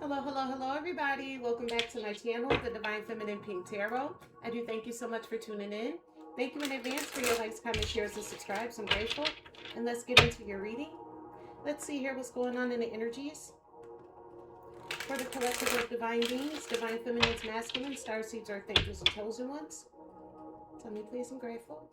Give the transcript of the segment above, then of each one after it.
Hello, hello, hello, everybody. Welcome back to my channel, The Divine Feminine Pink Tarot. I do thank you so much for tuning in. Thank you in advance for your likes, comments, shares, and subscribes. I'm grateful. And let's get into your reading. Let's see here what's going on in the energies. For the collective of divine beings, divine feminines, masculine, starseeds, earth angels, and chosen ones. Tell me, please, I'm grateful.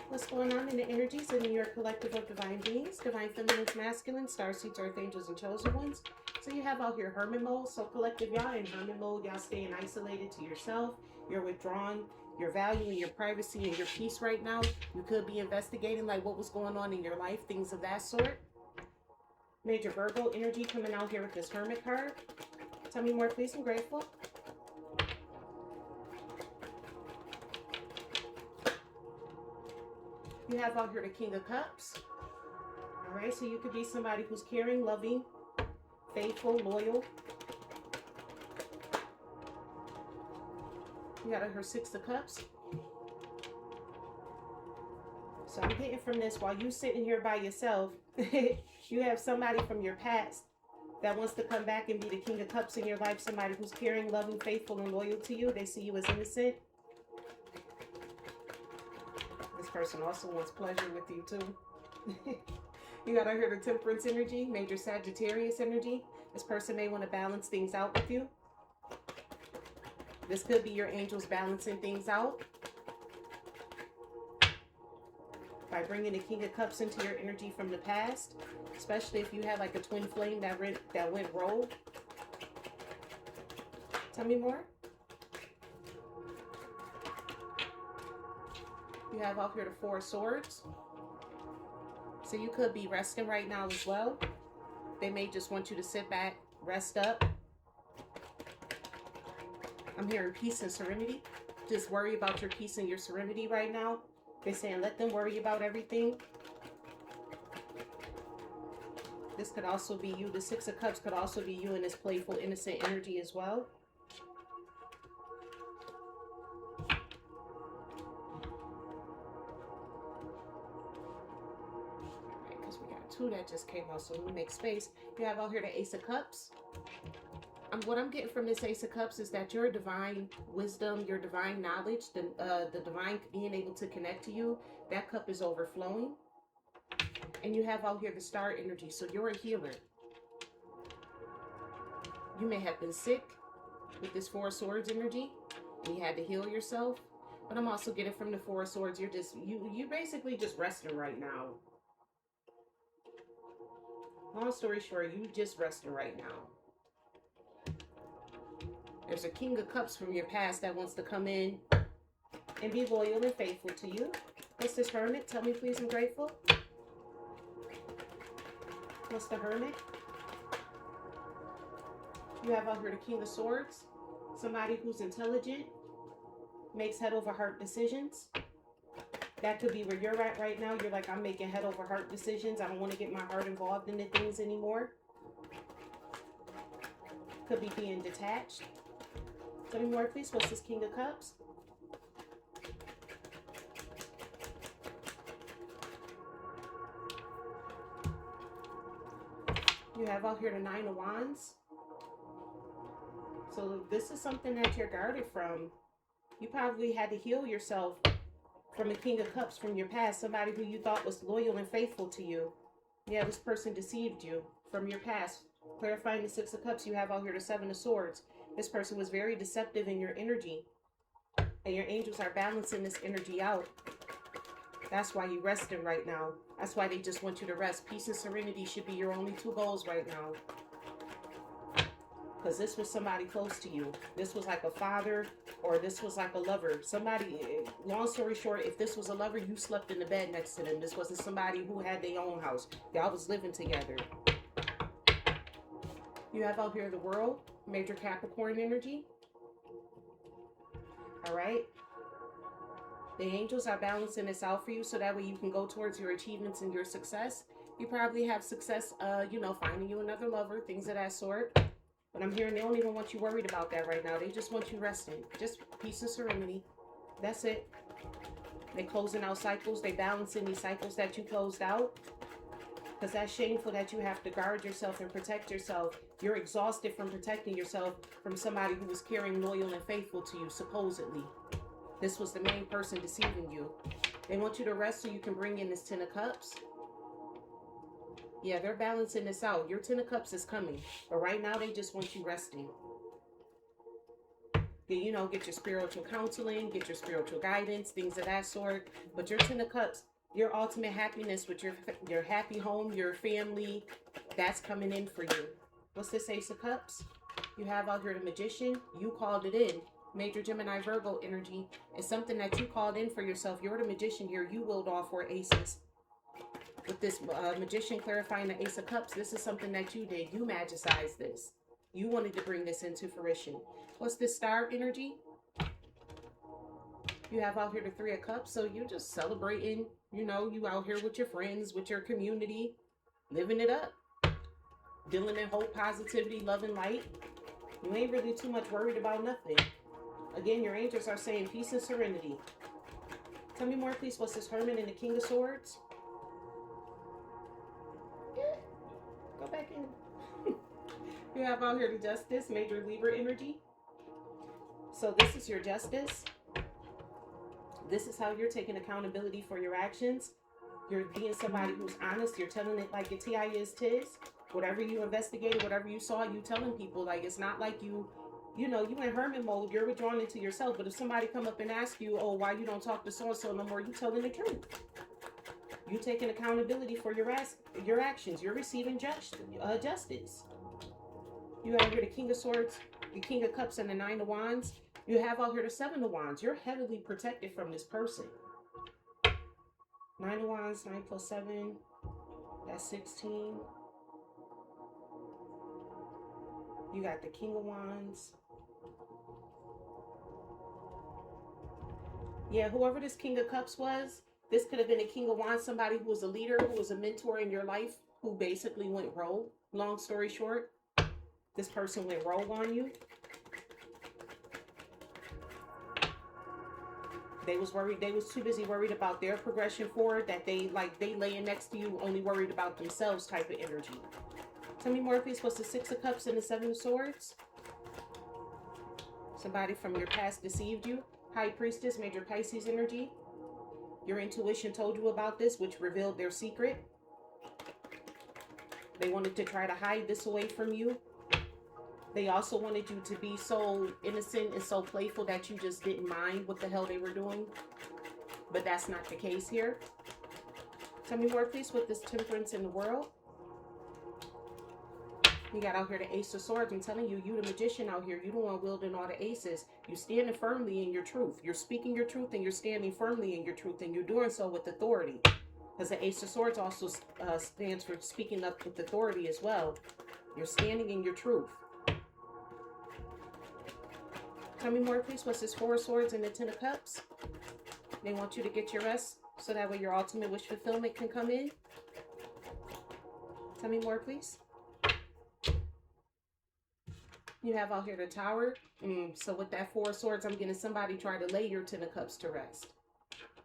What's going on in the energies in your collective of divine beings, divine feminines, masculine, starseeds, earth angels, and chosen ones. So you have out here hermit mode. So collective, y'all in hermit mode, y'all staying isolated to yourself. You're withdrawn. You're valuing your privacy and your peace right now. You could be investigating like what was going on in your life, things of that sort. Major Virgo energy coming out here with this hermit card. Tell me more, please. I'm grateful. You have out here the King of Cups. All right, so you could be somebody who's caring, loving, faithful, loyal. You got her Six of Cups. So I'm getting from this, while you sitting here by yourself, you have somebody from your past that wants to come back and be the King of Cups in your life. Somebody who's caring, loving, faithful, and loyal to you. They see you as innocent. This person also wants pleasure with you too. You got out here the Temperance energy, major Sagittarius energy. This person may want to balance things out with you. This could be your angels balancing things out by bringing the King of Cups into your energy from the past, especially if you have like a twin flame that went rogue. Tell me more. You have out here the Four of Swords. So you could be resting right now as well. They may just want you to sit back, rest up. I'm hearing peace and serenity. Just worry about your peace and your serenity right now. They're saying let them worry about everything. This could also be you. The Six of Cups could also be you in this playful, innocent energy as well. Two that just came out, so we make space. You have out here the Ace of Cups. What I'm getting from this Ace of Cups is that your divine wisdom, your divine knowledge, the divine being able to connect to you, that cup is overflowing. And you have out here the Star energy, so you're a healer. You may have been sick with this Four of Swords energy, and you had to heal yourself. But I'm also getting from the Four of Swords, you're basically just resting right now. Long story short, you just resting right now. There's a King of Cups from your past that wants to come in and be loyal and faithful to you. What's this Hermit? Tell me, please, I'm grateful. What's the Hermit? You have out here the King of Swords. Somebody who's intelligent, makes head over heart decisions. That could be where you're at right now. You're like, I'm making head over heart decisions. I don't want to get my heart involved in the things anymore. Could be being detached. Tell me more, please. What's this King of Cups? You have out here the Nine of Wands. So this is something that you're guarded from. You probably had to heal yourself from the King of Cups from your past, somebody who you thought was loyal and faithful to you. Yeah, this person deceived you from your past. Clarifying the Six of Cups, you have out here the Seven of Swords. This person was very deceptive in your energy, and your angels are balancing this energy out. That's why you're resting right now. That's why they just want you to rest. Peace and serenity should be your only two goals right now. Because this was somebody close to you. This was like a father, or this was like a lover. Somebody, long story short, if this was a lover, you slept in the bed next to them. This wasn't somebody who had their own house. Y'all was living together. You have out here the World, major Capricorn energy. All right. The angels are balancing this out for you so that way you can go towards your achievements and your success. You probably have success, finding you another lover, things of that sort. But I'm hearing they don't even want you worried about that right now. They just want you resting. Just peace and serenity. That's it. They're closing out cycles. They're balancing these cycles that you closed out. Because that's shameful that you have to guard yourself and protect yourself. You're exhausted from protecting yourself from somebody who was caring, loyal, and faithful to you, supposedly. This was the main person deceiving you. They want you to rest so you can bring in this Ten of Cups. Yeah, they're balancing this out. Your Ten of Cups is coming. But right now, they just want you resting. You know, get your spiritual counseling, get your spiritual guidance, things of that sort. But your Ten of Cups, your ultimate happiness with your happy home, your family, that's coming in for you. What's this Ace of Cups? You have out here the Magician. You called it in. Major Gemini Virgo energy. It's something that you called in for yourself. You're the Magician here. You willed all 4 aces. With this Magician clarifying the Ace of Cups, this is something that you did. You magicized this. You wanted to bring this into fruition. What's this Star energy? You have out here the 3 of Cups. So you're just celebrating. You know, you out here with your friends, with your community, living it up. Dealing in hope, positivity, love, and light. You ain't really too much worried about nothing. Again, your angels are saying peace and serenity. Tell me more, please. What's this Hermit and the King of Swords? Go back in. You have out here the Justice, Major Libra energy. So this is your Justice. This is how you're taking accountability for your actions. You're being somebody who's honest. You're telling it like it is tis. Whatever you investigated, whatever you saw, you telling people. Like, it's not like you know, you in hermit mode. You're withdrawn into yourself. But if somebody come up and ask you, oh, why you don't talk to so-and-so no more, you telling the truth. You taking accountability for your actions. You're receiving justice. You have here the King of Swords, the King of Cups, and the 9 of Wands. You have out here the 7 of Wands. You're heavily protected from this person. 9 of Wands, 9 plus 7, that's 16. You got the King of Wands. Yeah, whoever this King of Cups was, this could have been a King of Wands, somebody who was a leader, who was a mentor in your life, who basically went rogue. Long story short, this person went rogue on you. They was worried. They was too busy worried about their progression forward that they laying next to you, only worried about themselves type of energy. Tell me more, please. What's the 6 of Cups and the 7 of Swords? Somebody from your past deceived you. High Priestess, Major Pisces energy. Your intuition told you about this, which revealed their secret. They wanted to try to hide this away from you. They also wanted you to be so innocent and so playful that you just didn't mind what the hell they were doing. But that's not the case here. Tell me more, please, with this Temperance in the World. You got out here the Ace of Swords. I'm telling you, you the Magician out here. You the one wielding all the aces. You standing firmly in your truth. You're speaking your truth and you're standing firmly in your truth. And you're doing so with authority. Because the Ace of Swords also stands for speaking up with authority as well. You're standing in your truth. Tell me more, please. What's this 4 of Swords and the 10 of Cups? They want you to get your rest so that way your ultimate wish fulfillment can come in. Tell me more, please. You have out here the Tower. So with that 4 of Swords, I'm getting somebody try to lay your 10 of Cups to rest.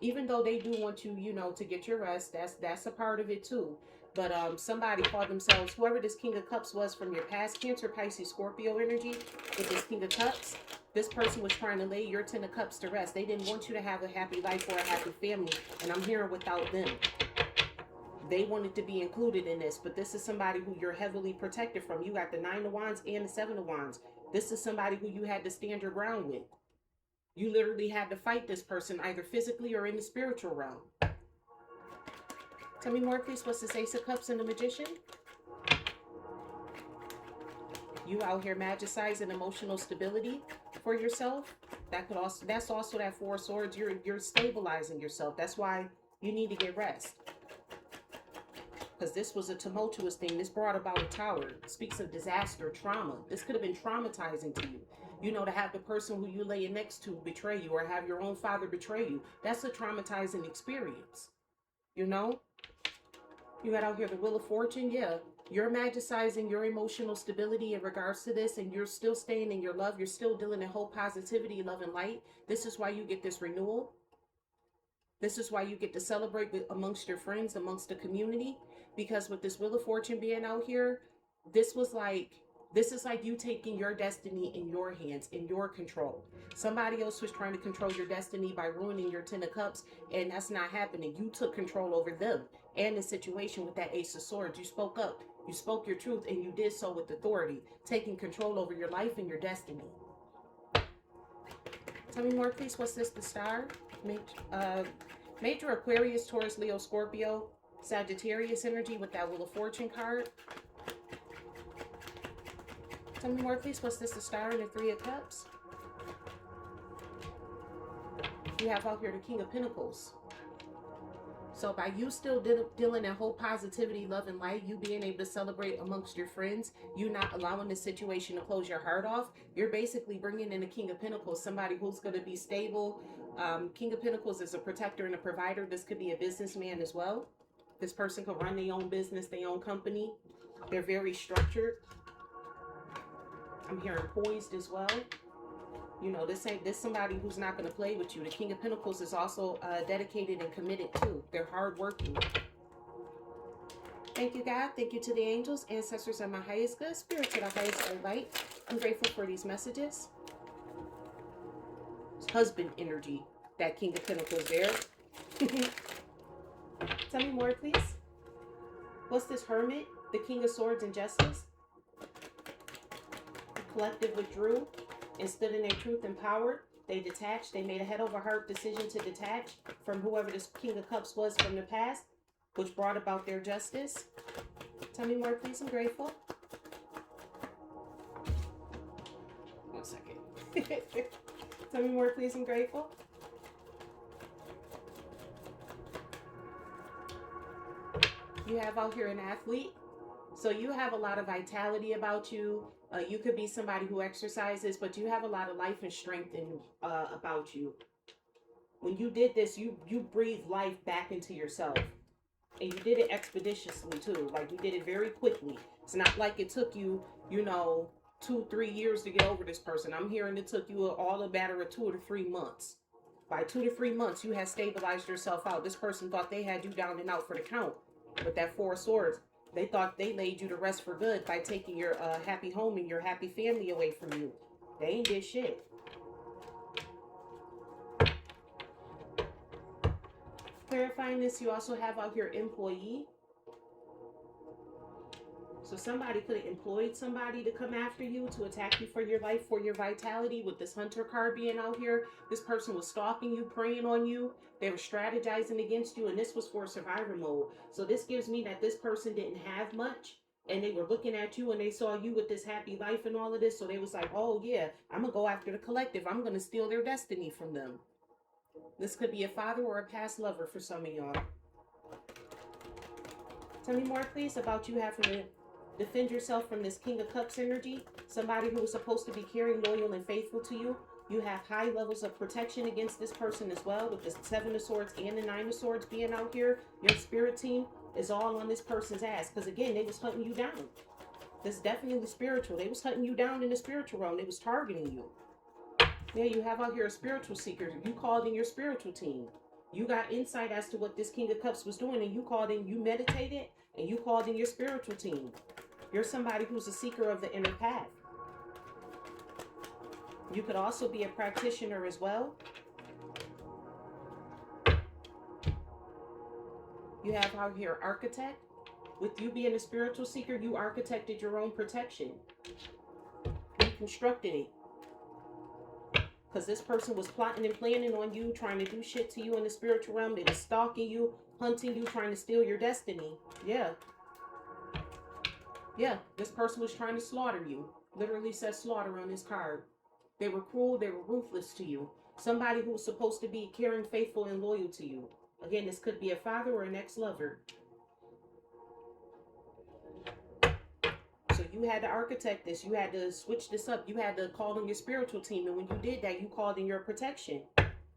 Even though they do want you, you know, to get your rest, that's a part of it too. But somebody called themselves, whoever this King of Cups was from your past, Cancer, Pisces, Scorpio energy, with this King of Cups, this person was trying to lay your 10 of Cups to rest. They didn't want you to have a happy life or a happy family. And I'm hearing without them. They wanted to be included in this, but this is somebody who you're heavily protected from. You got the 9 of Wands and the 7 of Wands. This is somebody who you had to stand your ground with. You literally had to fight this person either physically or in the spiritual realm. Tell me more, please. What's this Ace of Cups and the Magician? You out here magicizing emotional stability for yourself. That's also that 4 of Swords. You're stabilizing yourself. That's why you need to get rest. Because this was a tumultuous thing. This brought about a Tower. It speaks of disaster, trauma. This could have been traumatizing to you. You know, to have the person who you lay next to betray you, or have your own father betray you. That's a traumatizing experience. You know? You got out here the Wheel of Fortune. Yeah. You're magicizing your emotional stability in regards to this, and you're still staying in your love. You're still dealing in hope, positivity, love, and light. This is why you get this renewal. This is why you get to celebrate with, amongst your friends, amongst the community. Because with this Wheel of Fortune being out here, this was like, this is like you taking your destiny in your hands, in your control. Somebody else was trying to control your destiny by ruining your Ten of Cups, and that's not happening. You took control over them and the situation with that Ace of Swords. You spoke up, you spoke your truth, and you did so with authority, taking control over your life and your destiny. Tell me more, please. What's this? The Star? Major Aquarius, Taurus, Leo, Scorpio, Sagittarius energy with that Wheel of Fortune card. Tell me more, please. What's this? The Star and the Three of Cups. You have out here the King of Pentacles. So by you still dealing that whole positivity, love, and light, you being able to celebrate amongst your friends, you not allowing the situation to close your heart off, you're basically bringing in the King of Pentacles, somebody who's going to be stable. King of Pentacles is a protector and a provider. This could be a businessman as well. This person could run their own business, their own company. They're very structured. I'm hearing poised as well. You know, this somebody who's not going to play with you. The King of Pentacles is also dedicated and committed too. They're hardworking. Thank you, God. Thank you to the angels, ancestors, and my highest good, spirit to the highest good light. I'm grateful for these messages. It's husband energy, that King of Pentacles there. Tell me more, please. What's this? Hermit, the King of Swords and Justice. The collective withdrew and stood in their truth and power. They detached. They made a head over heart decision to detach from whoever this King of Cups was from the past, which brought about their justice. Tell me more, please. I'm grateful. 1 second. Tell me more, please. I'm grateful. You have out here an athlete. So you have a lot of vitality about you. You could be somebody who exercises, but you have a lot of life and strength about you. When you did this, you breathed life back into yourself. And you did it expeditiously too. Like, you did it very quickly. It's not like it took you, 2-3 years to get over this person. I'm hearing it took you all a matter of 2 to 3 months. By 2 to 3 months, you had stabilized yourself out. This person thought they had you down and out for the count. With that Four of Swords, they thought they laid you to rest for good by taking your happy home and your happy family away from you. They ain't did shit. Clarifying this, you also have out here employee. So somebody could have employed somebody to come after you, to attack you for your life, for your vitality. With this Hunter card being out here, this person was stalking you, preying on you. They were strategizing against you, and this was for survivor mode. So this gives me that this person didn't have much, and they were looking at you, and they saw you with this happy life and all of this. So they was like, oh yeah, I'm going to go after the collective. I'm going to steal their destiny from them. This could be a father or a past lover for some of y'all. Tell me more, please, about you having to defend yourself from this King of Cups energy. Somebody who was supposed to be caring, loyal, and faithful to you. You have high levels of protection against this person as well, with the Seven of Swords and the Nine of Swords being out here. Your spirit team is all on this person's ass. Because again, they was hunting you down. This is definitely spiritual. They was hunting you down in the spiritual realm. They was targeting you. Yeah, you have out here a spiritual seeker. You called in your spiritual team. You got insight as to what this King of Cups was doing, and you called in, you meditated, and you called in your spiritual team. You're somebody who's a seeker of the inner path. You could also be a practitioner as well. You have out here architect. With you being a spiritual seeker, you architected your own protection. You constructed it. Because this person was plotting and planning on you, trying to do shit to you in the spiritual realm. They were stalking you, hunting you, trying to steal your destiny. Yeah. Yeah, this person was trying to slaughter you. Literally says slaughter on this card. They were cruel, they were ruthless to you. Somebody who was supposed to be caring, faithful, and loyal to you. Again, this could be a father or an ex-lover. So you had to architect this. You had to switch this up. You had to call in your spiritual team. And when you did that, you called in your protection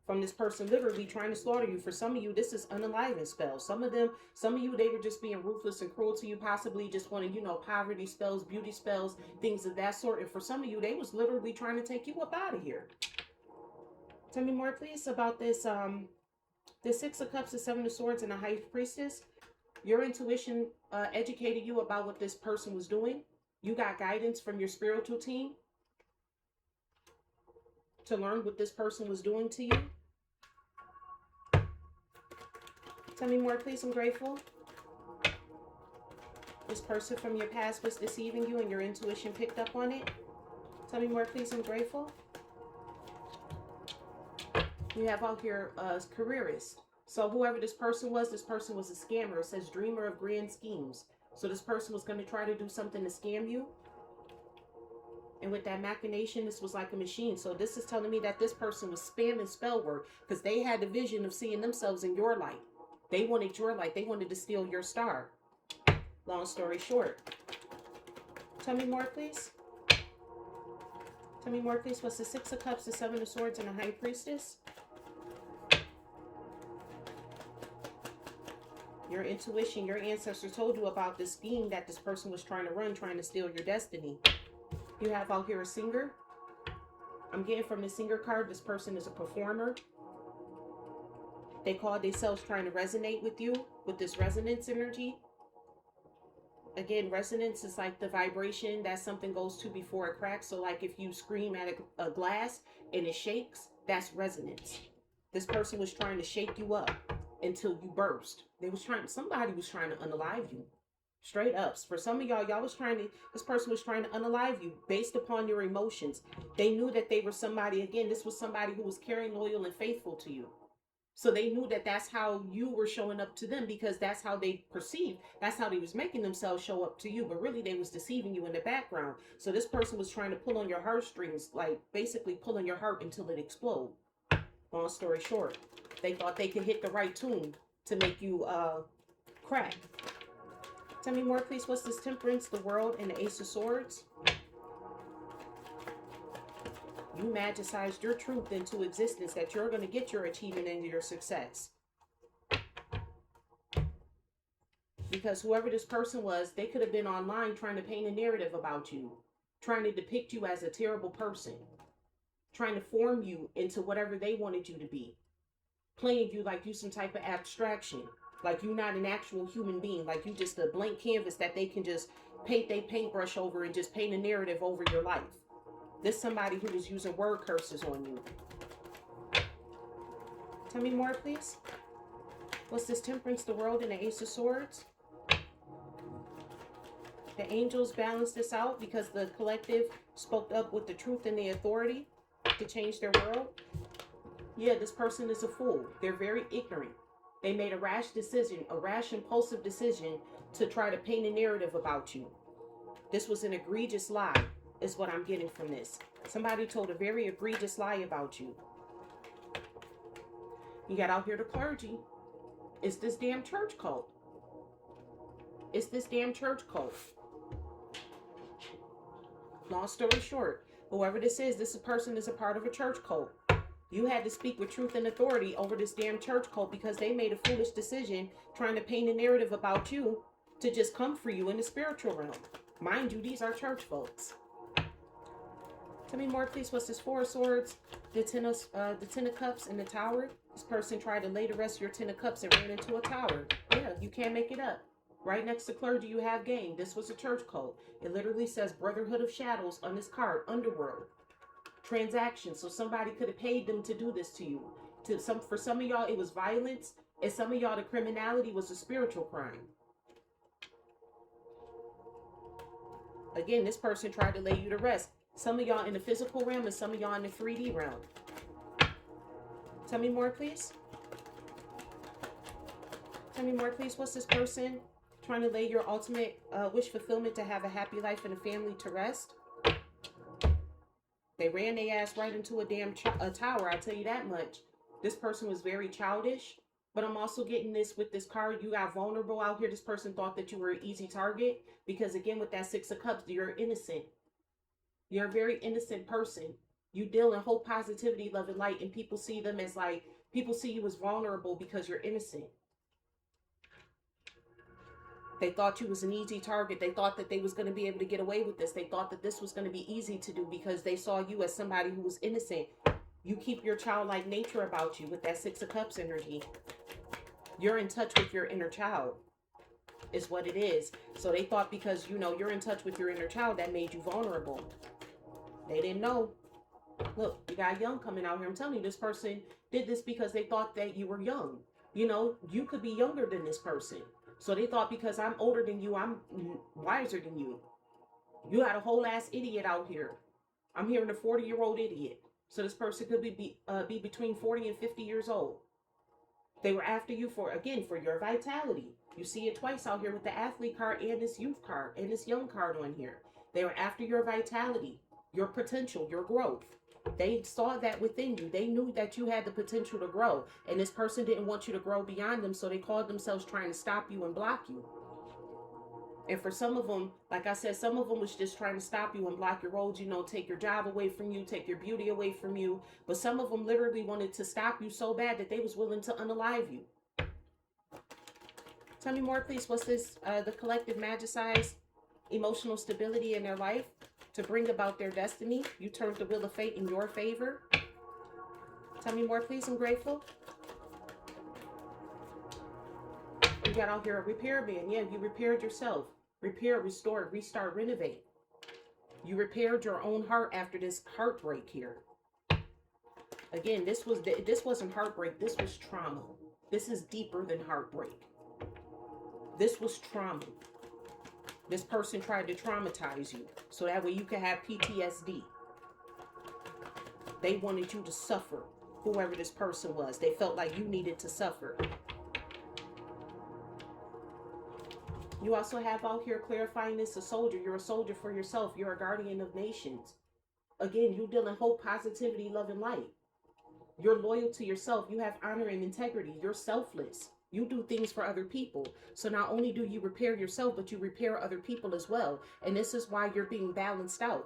from this person literally trying to slaughter you. For some of you, this is unaliving spells. Some of you, they were just being ruthless and cruel to you, possibly just wanting, poverty spells, beauty spells, things of that sort. And for some of you, they was literally trying to take you up out of here. Tell me more, please, about this The Six of Cups, the Seven of Swords, and the High Priestess. Your intuition educated you about what this person was doing. You got guidance from your spiritual team to learn what this person was doing to you. Tell me more, please. I'm grateful. This person from your past was deceiving you and your intuition picked up on it. Tell me more, please. I'm grateful. You have out here a careerist. So whoever this person was a scammer. It says dreamer of grand schemes. So this person was going to try to do something to scam you. And with that machination, this was like a machine. So this is telling me that this person was spamming Spellwork because they had the vision of seeing themselves in your light. They wanted your light. They wanted to steal your star. Long story short. Tell me more, please. Tell me more, please. What's the Six of Cups, the Seven of Swords, and the High Priestess? Your intuition, your ancestors told you about this scheme that this person was trying to run, trying to steal your destiny. You have out here a singer. I'm getting from the singer card, this person is a performer. They called themselves trying to resonate with you, with this resonance energy. Again, resonance is like the vibration that something goes to before it cracks. So like if you scream at a glass and it shakes, that's resonance. This person was trying to shake you up until you burst. Somebody was trying to unalive you. Straight up. For some of y'all, this person was trying to unalive you based upon your emotions. They knew that they were somebody, again, this was somebody who was caring, loyal, and faithful to you. So they knew that that's how you were showing up to them because that's how they perceived. That's how they was making themselves show up to you. But really, they was deceiving you in the background. So this person was trying to pull on your heartstrings, like basically pulling your heart until it exploded. Long story short, they thought they could hit the right tune to make you crack. Tell me more, please. What's this Temperance, the World, and the Ace of Swords? You magicized your truth into existence that you're going to get your achievement and your success. Because whoever this person was, they could have been online trying to paint a narrative about you, trying to depict you as a terrible person, trying to form you into whatever they wanted you to be, playing you like you some type of abstraction, like you're not an actual human being, like you just a blank canvas that they can just paint their paintbrush over and just paint a narrative over your life. This somebody who was using word curses on you. Tell me more, please. What's this Temperance, the World, and the Ace of Swords? The angels balanced this out because the collective spoke up with the truth and the authority to change their world. Yeah, this person is a fool. They're very ignorant. They made a rash decision, a rash, impulsive decision to try to paint a narrative about you. This was an egregious lie, is what I'm getting from this. Somebody told a very egregious lie about you. You got out here the clergy. It's this damn church cult. It's this damn church cult. Long story short, whoever this person is a part of a church cult. You had to speak with truth and authority over this damn church cult because they made a foolish decision trying to paint a narrative about you to just come for you in the spiritual realm. Mind you, these are church folks. Tell me more, please. What's this Four of Swords, the Ten of Cups, and the Tower? This person tried to lay to rest your Ten of Cups and ran into a tower. Yeah, you can't make it up. Right next to clergy, you have game. This was a church cult. It literally says Brotherhood of Shadows on this card, Underworld. Transaction. So somebody could have paid them to do this to you. For some of y'all, it was violence. And some of y'all, the criminality was a spiritual crime. Again, this person tried to lay you to rest. Some of y'all in the physical realm and some of y'all in the 3D realm. Tell me more, please. Tell me more, please. What's this person trying to lay your ultimate wish fulfillment to have a happy life and a family to rest? They ran their ass right into a damn tower, I'll tell you that much. This person was very childish, but I'm also getting this with this card. You got vulnerable out here. This person thought that you were an easy target because, again, with that Six of Cups, you're innocent. You're a very innocent person. You deal in hope, positivity, love, and light, and people see them as like, people see you as vulnerable because you're innocent. They thought you was an easy target. They thought that they was going to be able to get away with this. They thought that this was going to be easy to do because they saw you as somebody who was innocent. You keep your childlike nature about you with that Six of Cups energy. You're in touch with your inner child, is what it is. So they thought because, you know, you're in touch with your inner child, that made you vulnerable. They didn't know. Look, you got young coming out here. I'm telling you, this person did this because they thought that you were young. You know, you could be younger than this person. So they thought because I'm older than you, I'm wiser than you. You got a whole ass idiot out here. I'm hearing a 40-year-old idiot. So this person could be between 40 and 50 years old. They were after you for, again, for your vitality. You see it twice out here with the athlete card and this youth card and this young card on here. They were after your vitality, your potential, your growth. They saw that within you. They knew that you had the potential to grow. And this person didn't want you to grow beyond them, so they called themselves trying to stop you and block you. And for some of them, like I said, some of them was just trying to stop you and block your roads, you know, take your job away from you, take your beauty away from you. But some of them literally wanted to stop you so bad that they was willing to unalive you. Tell me more, please. What's this? The collective magicized emotional stability in their life to bring about their destiny. You turned the wheel of fate in your favor. Tell me more, please. I'm grateful. You got out here a repairman. Yeah, you repaired yourself. Repair, restore, restart, renovate. You repaired your own heart after this heartbreak here. Again, this wasn't heartbreak. This was trauma. This is deeper than heartbreak. This was trauma. This person tried to traumatize you so that way you could have PTSD. They wanted you to suffer, whoever this person was. They felt like you needed to suffer. You also have out here clarifying this, a soldier. You're a soldier for yourself. You're a guardian of nations. Again, you deal in hope, positivity, love, and light. You're loyal to yourself. You have honor and integrity. You're selfless. You do things for other people. So not only do you repair yourself, but you repair other people as well. And this is why you're being balanced out.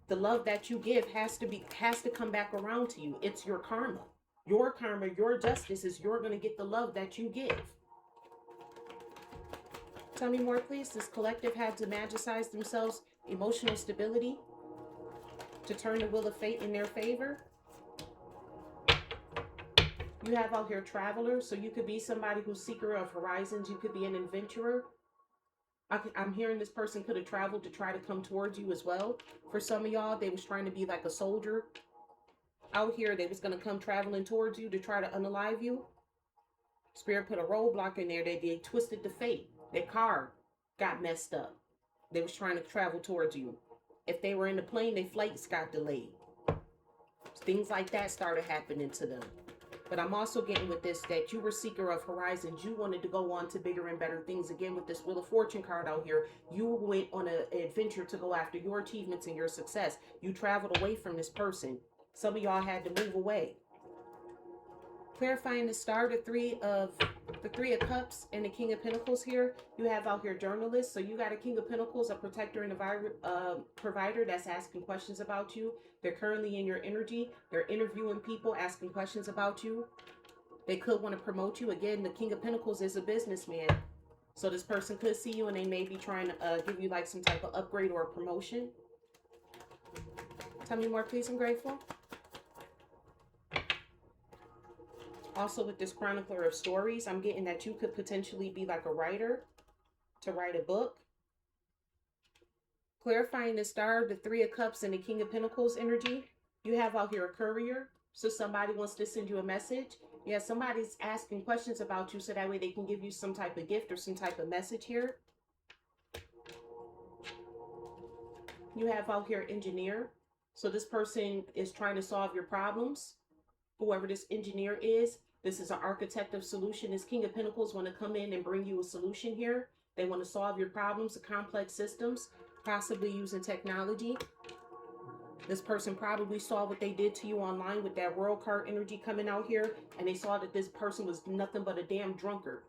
The love that you give has to come back around to you. It's your karma. Your karma, your justice is you're going to get the love that you give. Tell me more, please. This collective had to magicize themselves emotional stability to turn the wheel of fate in their favor. You have out here travelers, so you could be somebody who's seeker of horizons. You could be an adventurer. I'm hearing this person could have traveled to try to come towards you as well. For some of y'all, they was trying to be like a soldier out here. They was going to come traveling towards you to try to unalive you. Spirit put a roadblock in there. They twisted the fate. Their car got messed up. They was trying to travel towards you. If they were in the plane, their flights got delayed. Things like that started happening to them. But I'm also getting with this that you were seeker of horizons. You wanted to go on to bigger and better things. Again, with this Wheel of Fortune card out here, you went on an adventure to go after your achievements and your success. You traveled away from this person. Some of y'all had to move away. Clarifying the star, the three of cups and the King of Pentacles here. You have out here journalists. So you got a King of Pentacles, a protector and a provider that's asking questions about you. They're currently in your energy. They're interviewing people, asking questions about you. They could want to promote you. Again, the King of Pentacles is a businessman. So this person could see you and they may be trying to give you like some type of upgrade or a promotion. Tell me more, please. I'm grateful. Also with this chronicler of stories, I'm getting that you could potentially be like a writer to write a book. Clarifying the star, the Three of Cups and the King of Pentacles energy. You have out here a courier. So somebody wants to send you a message. Yeah, somebody's asking questions about you so that way they can give you some type of gift or some type of message here. You have out here engineer. So this person is trying to solve your problems. Whoever this engineer is, this is an architect of solution. This King of Pentacles want to come in and bring you a solution here. They want to solve your problems, the complex systems, possibly using technology. This person probably saw what they did to you online with that world card energy coming out here, and they saw that this person was nothing but a damn drunkard.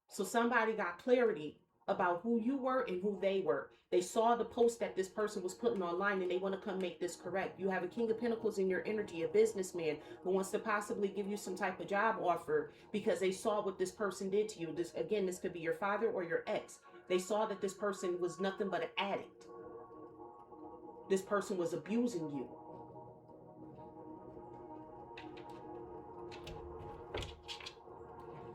So somebody got clarity about who you were and who they were. They saw the post that this person was putting online and they want to come make this correct. You have a King of Pentacles in your energy, a businessman who wants to possibly give you some type of job offer because they saw what this person did to you. This, again, this could be your father or your ex. They saw that this person was nothing but an addict. This person was abusing you.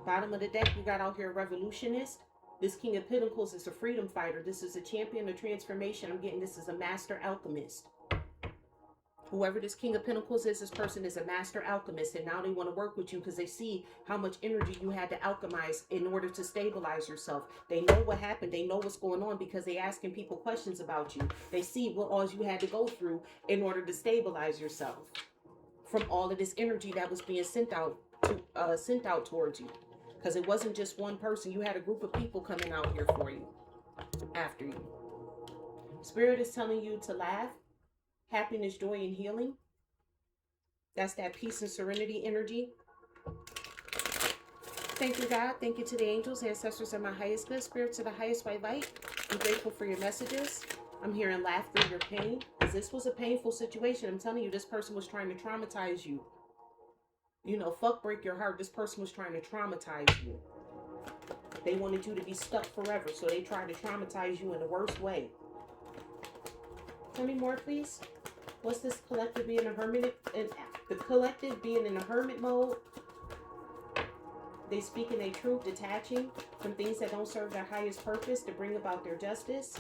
Bottom of the deck, you got out here a revolutionist. This King of Pentacles is a freedom fighter. This is a champion of transformation. I'm getting this is a master alchemist. Whoever this King of Pentacles is, this person is a master alchemist, and now they want to work with you because they see how much energy you had to alchemize in order to stabilize yourself. They know what happened. They know what's going on because they asking people questions about you. They see what all you had to go through in order to stabilize yourself from all of this energy that was being sent out towards you. Because it wasn't just one person. You had a group of people coming out here for you, after you. Spirit is telling you to laugh. Happiness, joy, and healing. That's that peace and serenity energy. Thank you, God. Thank you to the angels, ancestors, and my highest good, spirits of the highest white light. I'm grateful for your messages. I'm hearing laughter, your pain. Because this was a painful situation. I'm telling you, this person was trying to traumatize you. You know, fuck break your heart. This person was trying to traumatize you. They wanted you to be stuck forever. So they tried to traumatize you in the worst way. Tell me more, please. What's this collective being a hermit? And the collective being in a hermit mode. They speaking their truth, detaching from things that don't serve their highest purpose to bring about their justice.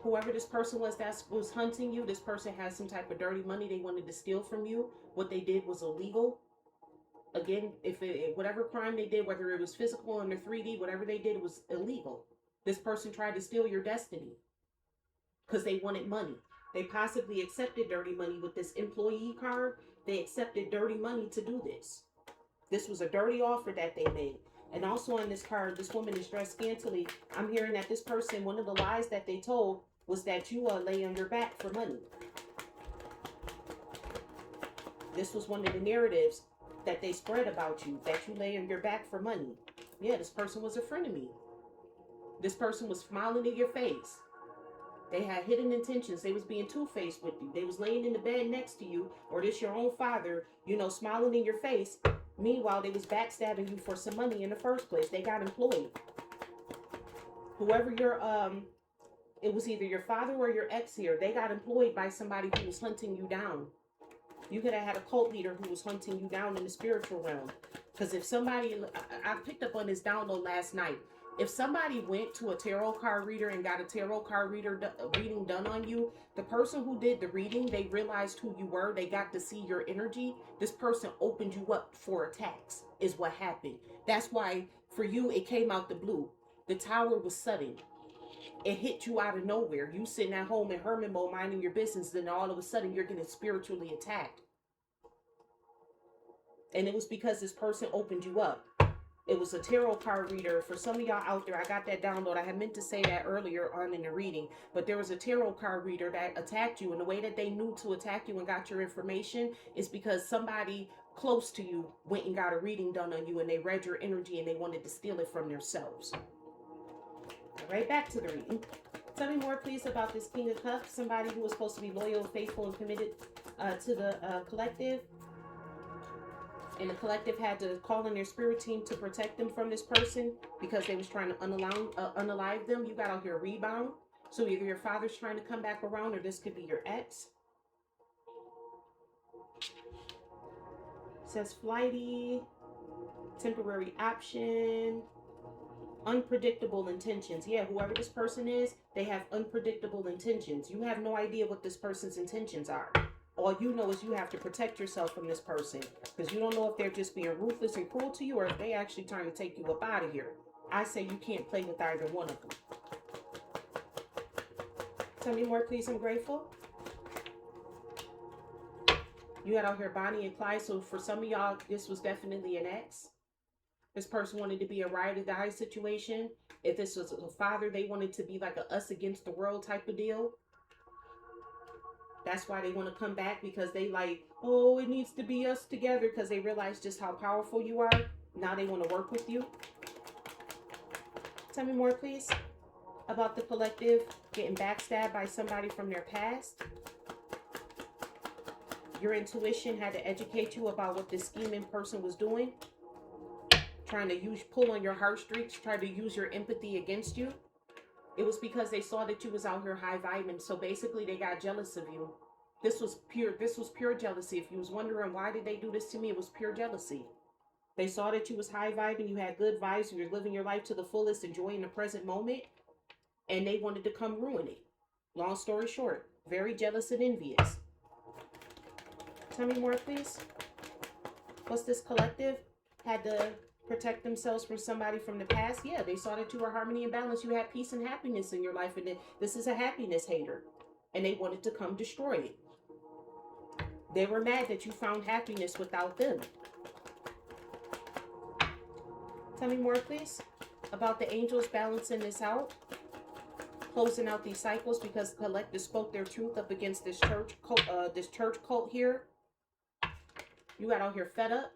Whoever this person was that was hunting you, this person has some type of dirty money they wanted to steal from you. What they did was illegal. Again, whatever crime they did, whether it was physical or in the 3D, whatever they did was illegal. This person tried to steal your destiny because they wanted money. They possibly accepted dirty money with this employee card. They accepted dirty money to do this. This was a dirty offer that they made. And also on this card, this woman is dressed scantily. I'm hearing that this person, one of the lies that they told was that you lay on your back for money. This was one of the narratives that they spread about you, that you lay on your back for money. Yeah, this person was a friend of me. This person was smiling in your face. They had hidden intentions. They was being two-faced with you. They was laying in the bed next to you, or this your own father, you know, smiling in your face. Meanwhile, they was backstabbing you for some money in the first place. They got employed. Whoever your, it was either your father or your ex here. They got employed by somebody who was hunting you down. You could have had a cult leader who was hunting you down in the spiritual realm. Because if somebody, I picked up on this download last night. If somebody went to a tarot card reader and got a tarot card reading done on you, the person who did the reading, they realized who you were. They got to see your energy. This person opened you up for attacks is what happened. That's why for you, it came out the blue. The tower was sudden. It hit you out of nowhere. You sitting at home in hermit mode minding your business. Then all of a sudden you're getting spiritually attacked. And it was because this person opened you up. It was a tarot card reader. For some of y'all out there, I got that download. I had meant to say that earlier on in the reading, but there was a tarot card reader that attacked you. And the way that they knew to attack you and got your information is because somebody close to you went and got a reading done on you, and they read your energy and they wanted to steal it from themselves. Right back to the reading. Tell me more, please, about this King of Cups. Somebody who was supposed to be loyal, faithful, and committed to the collective. And the collective had to call in their spirit team to protect them from this person because they was trying to unalive them. You got out here rebound. So either your father's trying to come back around, or this could be your ex. It says flighty, temporary option, unpredictable intentions. Yeah, whoever this person is, they have unpredictable intentions. You have no idea what this person's intentions are. All you know is you have to protect yourself from this person, because you don't know if they're just being ruthless and cruel to you, or if they actually trying to take you up out of here. I say you can't play with either one of them. Tell me more, please. I'm grateful. You got out here Bonnie and Clyde. So for some of y'all, this was definitely an ex. This person wanted to be a ride or die situation. If this was a father, they wanted to be like a us against the world type of deal. That's why they want to come back, because they like, oh, it needs to be us together, because they realize just how powerful you are. Now they want to work with you. Tell me more, please, about the collective getting backstabbed by somebody from their past. Your intuition had to educate you about what this scheming person was doing. Trying to pull on your heartstrings, try to use your empathy against you. It was because they saw that you was out here high vibing. So basically they got jealous of you. This was pure jealousy. If you was wondering why did they do this to me, it was pure jealousy. They saw that you was high vibing, you had good vibes, you were living your life to the fullest, enjoying the present moment, and they wanted to come ruin it. Long story short, very jealous and envious. Tell me more, please. What's this collective? Had to protect themselves from somebody from the past? Yeah, they saw that you were harmony and balance. You had peace and happiness in your life, and this is a happiness hater. And they wanted to come destroy it. They were mad that you found happiness without them. Tell me more, please, about the angels balancing this out, closing out these cycles, because the collective spoke their truth up against this church cult here. You got out here fed up.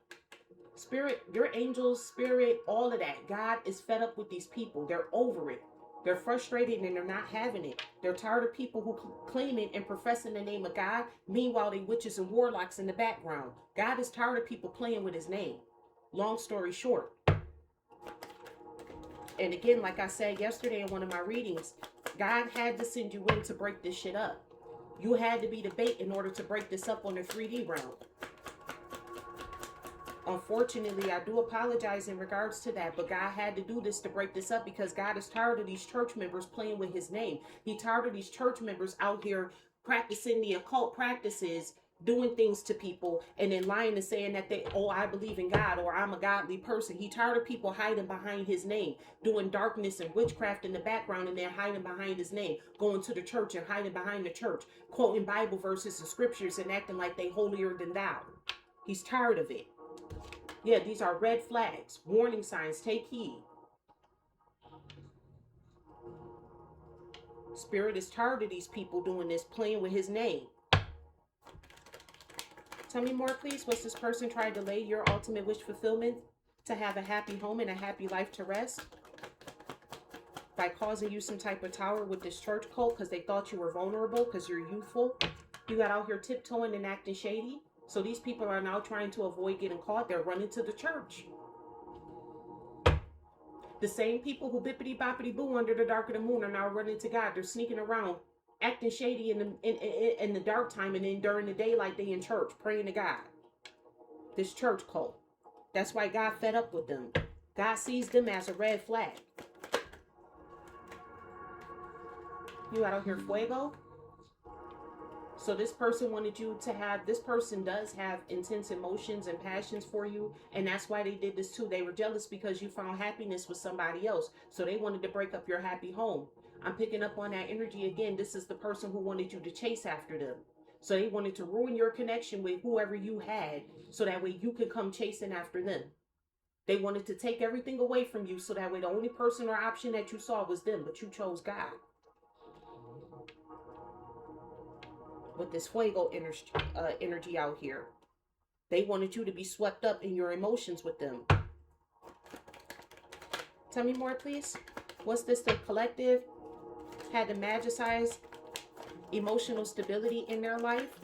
Spirit, your angels, spirit, all of that. God is fed up with these people. They're over it. They're frustrated and they're not having it. They're tired of people who claiming and professing the name of God. Meanwhile, they witches and warlocks in the background. God is tired of people playing with his name. Long story short. And again, like I said yesterday in one of my readings, God had to send you in to break this shit up. You had to be the bait in order to break this up on the 3D realm. Unfortunately, I do apologize in regards to that, but God had to do this to break this up because God is tired of these church members playing with his name. He's tired of these church members out here practicing the occult practices, doing things to people, and then lying and saying that I believe in God, or I'm a godly person. He's tired of people hiding behind his name, doing darkness and witchcraft in the background, and then hiding behind his name, going to the church and hiding behind the church, quoting Bible verses and scriptures and acting like they holier than thou. He's tired of it. Yeah, these are red flags, warning signs, take heed. Spirit is tired of these people doing this, playing with his name. Tell me more, please. What's this person trying to delay your ultimate wish fulfillment to have a happy home and a happy life to rest? By causing you some type of tower with this church cult because they thought you were vulnerable because you're youthful. You got out here tiptoeing and acting shady. So these people are now trying to avoid getting caught. They're running to the church. The same people who bippity boppity boo under the dark of the moon are now running to God. They're sneaking around, acting shady in the dark time, and then during the daylight they in church praying to God. This church cult. That's why God fed up with them. God sees them as a red flag. You out here fuego. So this person wanted you to have, this person does have intense emotions and passions for you. And that's why they did this too. They were jealous because you found happiness with somebody else. So they wanted to break up your happy home. I'm picking up on that energy again. This is the person who wanted you to chase after them. So they wanted to ruin your connection with whoever you had. So that way you could come chasing after them. They wanted to take everything away from you. So that way the only person or option that you saw was them. But you chose God. With this fuego energy out here. They wanted you to be swept up in your emotions with them. Tell me more, please. What's this? The collective had to magicize emotional stability in their life.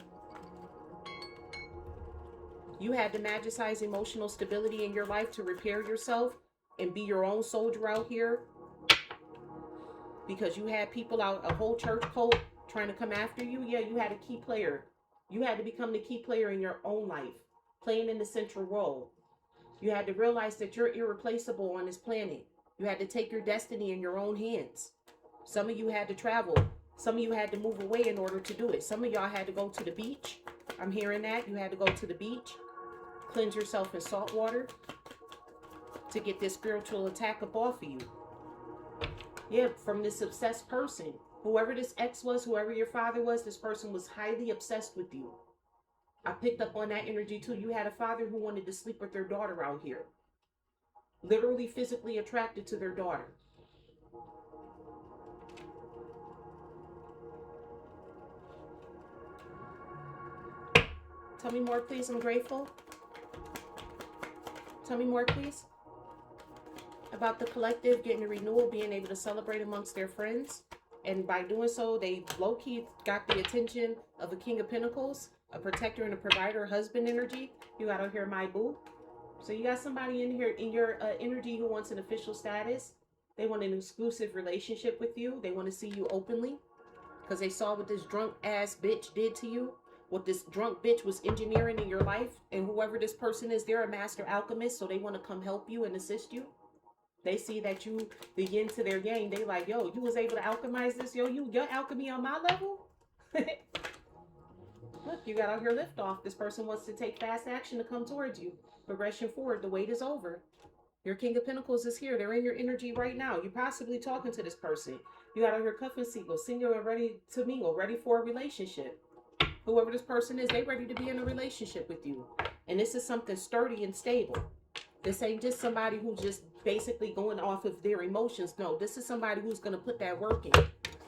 You had to magicize emotional stability in your life to repair yourself and be your own soldier out here. Because you had people out, a whole church cult, trying to come after you. Yeah, you had a key player. You had to become the key player in your own life, playing in the central role. You had to realize that you're irreplaceable on this planet. You had to take your destiny in your own hands. Some of you had to travel. Some of you had to move away in order to do it. Some of y'all had to go to the beach. I'm hearing that. You had to go to the beach, cleanse yourself in salt water to get this spiritual attack up off of you. Yeah, from this obsessed person. Whoever this ex was, whoever your father was, this person was highly obsessed with you. I picked up on that energy too. You had a father who wanted to sleep with their daughter out here. Literally physically attracted to their daughter. Tell me more, please. I'm grateful. Tell me more, please. About the collective getting a renewal, being able to celebrate amongst their friends. And by doing so, they low-key got the attention of a King of Pentacles, a protector and a provider, husband energy. You got out here, my boo. So you got somebody in here in your energy who wants an official status. They want an exclusive relationship with you. They want to see you openly because they saw what this drunk ass bitch did to you. what this drunk bitch was engineering in your life, and whoever this person is, they're a master alchemist, so they want to come help you and assist you. They see that you the yin to their yang. They like, yo, you was able to alchemize this. Yo, your alchemy on my level. Look, you got out here lift off. This person wants to take fast action to come towards you. Progression forward. The wait is over. Your King of Pentacles is here. They're in your energy right now. You're possibly talking to this person. You got out here cuffing single, single and ready to mingle, ready for a relationship. Whoever this person is, they ready to be in a relationship with you. And this is something sturdy and stable. This ain't just somebody who's just basically going off of their emotions. No, this is somebody who's going to put that work in.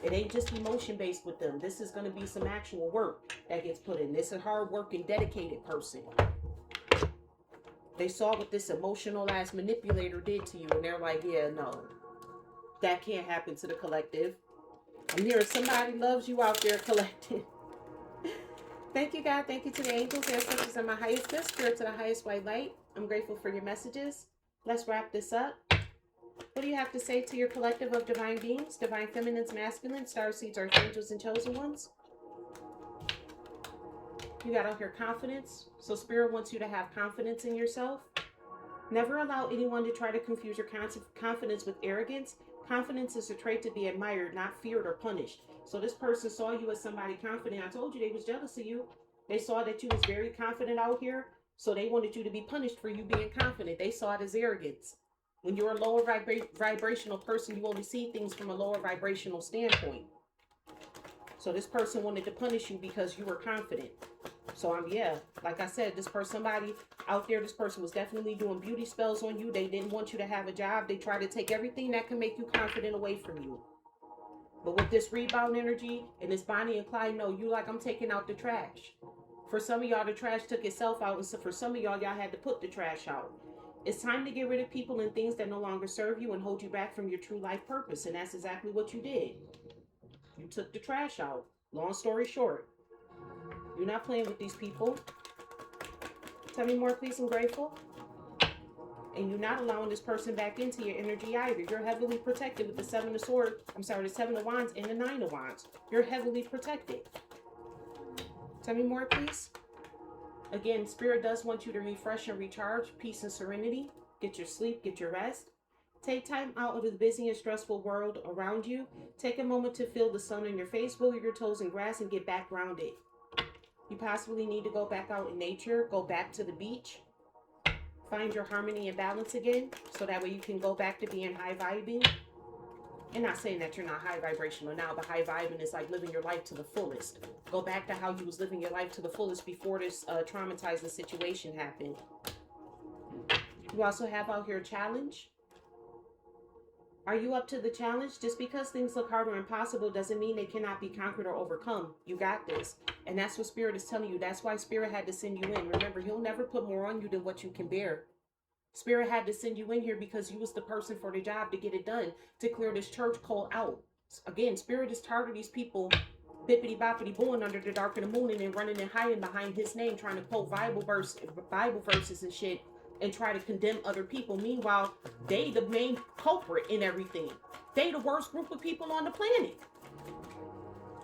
It ain't just emotion based with them. This is going to be some actual work that gets put in. This is a hard working, dedicated person. They saw what this emotional ass manipulator did to you, and they're like, yeah, no, that can't happen to the collective. I'm hearing somebody loves you out there, collective. Thank you, God. Thank you to the angels, ancestors, and my highest good, spirit to the highest white light. I'm grateful for your messages. Let's wrap this up. What do you have to say to your collective of divine beings, divine feminines, masculines, starseeds, archangels, and chosen ones? You got out here confidence. So spirit wants you to have confidence in yourself. Never allow anyone to try to confuse your confidence with arrogance. Confidence is a trait to be admired, not feared or punished. So this person saw you as somebody confident. I told you they was jealous of you. They saw that you was very confident out here. So they wanted you to be punished for you being confident. They saw it as arrogance. When you're a lower vibrational person, you only see things from a lower vibrational standpoint. So this person wanted to punish you because you were confident. So yeah, like I said, this person, somebody out there, this person was definitely doing beauty spells on you. They didn't want you to have a job. They tried to take everything that can make you confident away from you. But with this rebound energy and this Bonnie and Clyde, no, you like, I'm taking out the trash. For some of y'all, the trash took itself out. And so for some of y'all, y'all had to put the trash out. It's time to get rid of people and things that no longer serve you and hold you back from your true life purpose. And that's exactly what you did. You took the trash out. Long story short, you're not playing with these people. Tell me more, please. I'm grateful. And you're not allowing this person back into your energy either. You're heavily protected with the Seven of Swords. I'm sorry, the Seven of Wands and the Nine of Wands. You're heavily protected. Tell me more, please. Again, Spirit does want you to refresh and recharge. Peace and serenity. Get your sleep. Get your rest. Take time out of the busy and stressful world around you. Take a moment to feel the sun on your face. Wiggle your toes in grass and get back grounded. You possibly need to go back out in nature. Go back to the beach. Find your harmony and balance again. So that way you can go back to being high vibing. And not saying that you're not high vibrational now, but high vibing is like living your life to the fullest. Go back to how you was living your life to the fullest before this traumatizing situation happened. You also have out here a challenge. Are you up to the challenge? Just because things look hard or impossible doesn't mean they cannot be conquered or overcome. You got this. And that's what Spirit is telling you. That's why Spirit had to send you in. Remember, he'll never put more on you than what you can bear. Spirit had to send you in here because you was the person for the job to get it done, to clear this church cult out. Again, Spirit is tired of these people bippity boppity booing under the dark of the moon and then running and hiding behind his name, trying to quote Bible verses and shit and try to condemn other people. Meanwhile, they the main culprit in everything. They the worst group of people on the planet.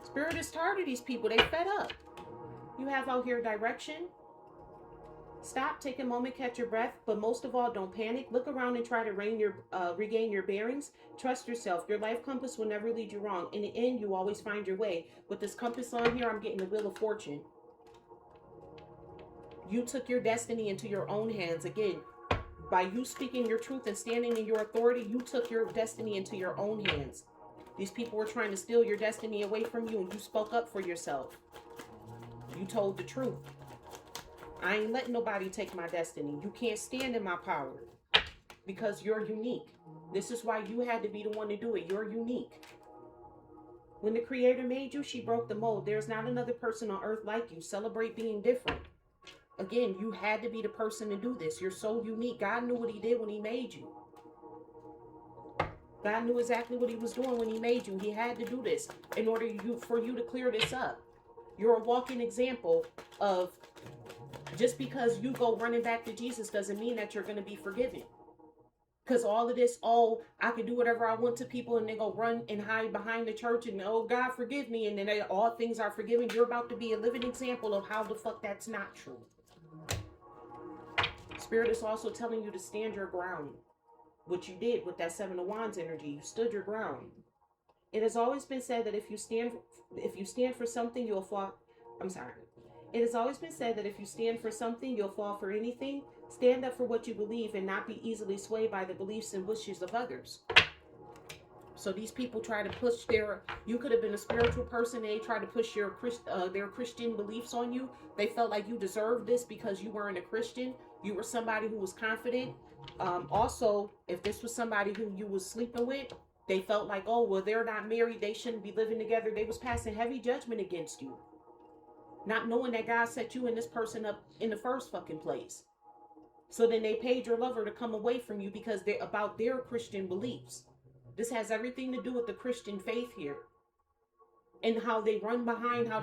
Spirit is tired of these people. They fed up. You have out here direction. Stop, take a moment, catch your breath, but most of all, don't panic. Look around and try to regain your bearings. Trust yourself. Your life compass will never lead you wrong. In the end, you always find your way. With this compass on here, I'm getting the Wheel of Fortune. You took your destiny into your own hands. Again, by you speaking your truth and standing in your authority, you took your destiny into your own hands. These people were trying to steal your destiny away from you, and you spoke up for yourself. You told the truth. I ain't letting nobody take my destiny. You can't stand in my power because you're unique. This is why you had to be the one to do it. You're unique. When the Creator made you, she broke the mold. There's not another person on earth like you. Celebrate being different. Again, you had to be the person to do this. You're so unique. God knew what he did when he made you. God knew exactly what he was doing when he made you. He had to do this in order for you to clear this up. You're a walking example of just because you go running back to Jesus doesn't mean that you're going to be forgiven. Because all of this, oh, I can do whatever I want to people, and they go run and hide behind the church and, oh, God, forgive me. And then all things are forgiven. You're about to be a living example of how the fuck that's not true. Spirit is also telling you to stand your ground. What you did with that Seven of Wands energy, you stood your ground. It has always been said that if you stand for something, you'll fall. I'm sorry. It has always been said that if you stand for something, you'll fall for anything. Stand up for what you believe and not be easily swayed by the beliefs and wishes of others. So these people try to push you could have been a spiritual person, and they try to push their Christian beliefs on you. They felt like you deserved this because you weren't a Christian. You were somebody who was confident. Also, if this was somebody who you was sleeping with, they felt like, oh, well, they're not married, they shouldn't be living together. They was passing heavy judgment against you, not knowing that God set you and this person up in the first fucking place. So then they paid your lover to come away from you because they're about their Christian beliefs. This has everything to do with the Christian faith here, and how they run behind, how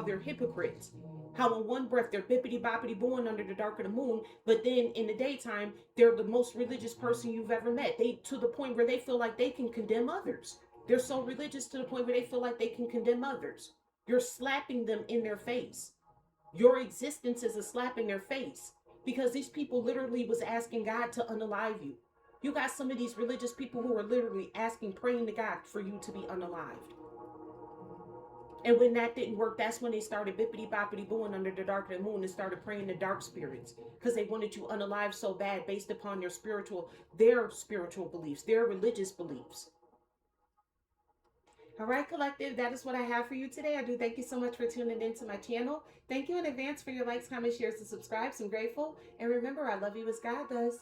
they're hypocrites. How in one breath they're bippity boppity born under the dark of the moon, but then in the daytime they're the most religious person you've ever met. They to the point where they feel like they can condemn others. They're so religious to the point where they feel like they can condemn others. You're slapping them in their face. Your existence is a slap in their face, because these people literally was asking God to unalive you. You got some of these religious people who are literally asking, praying to God for you to be unalived. And when that didn't work, that's when they started bippity boppity booing under the dark of the moon and started praying to dark spirits, because they wanted you unalive so bad based upon their spiritual beliefs, their religious beliefs. All right, collective, that is what I have for you today. I do thank you so much for tuning into my channel. Thank you in advance for your likes, comments, shares, and subscribes. I'm grateful. And remember, I love you as God does.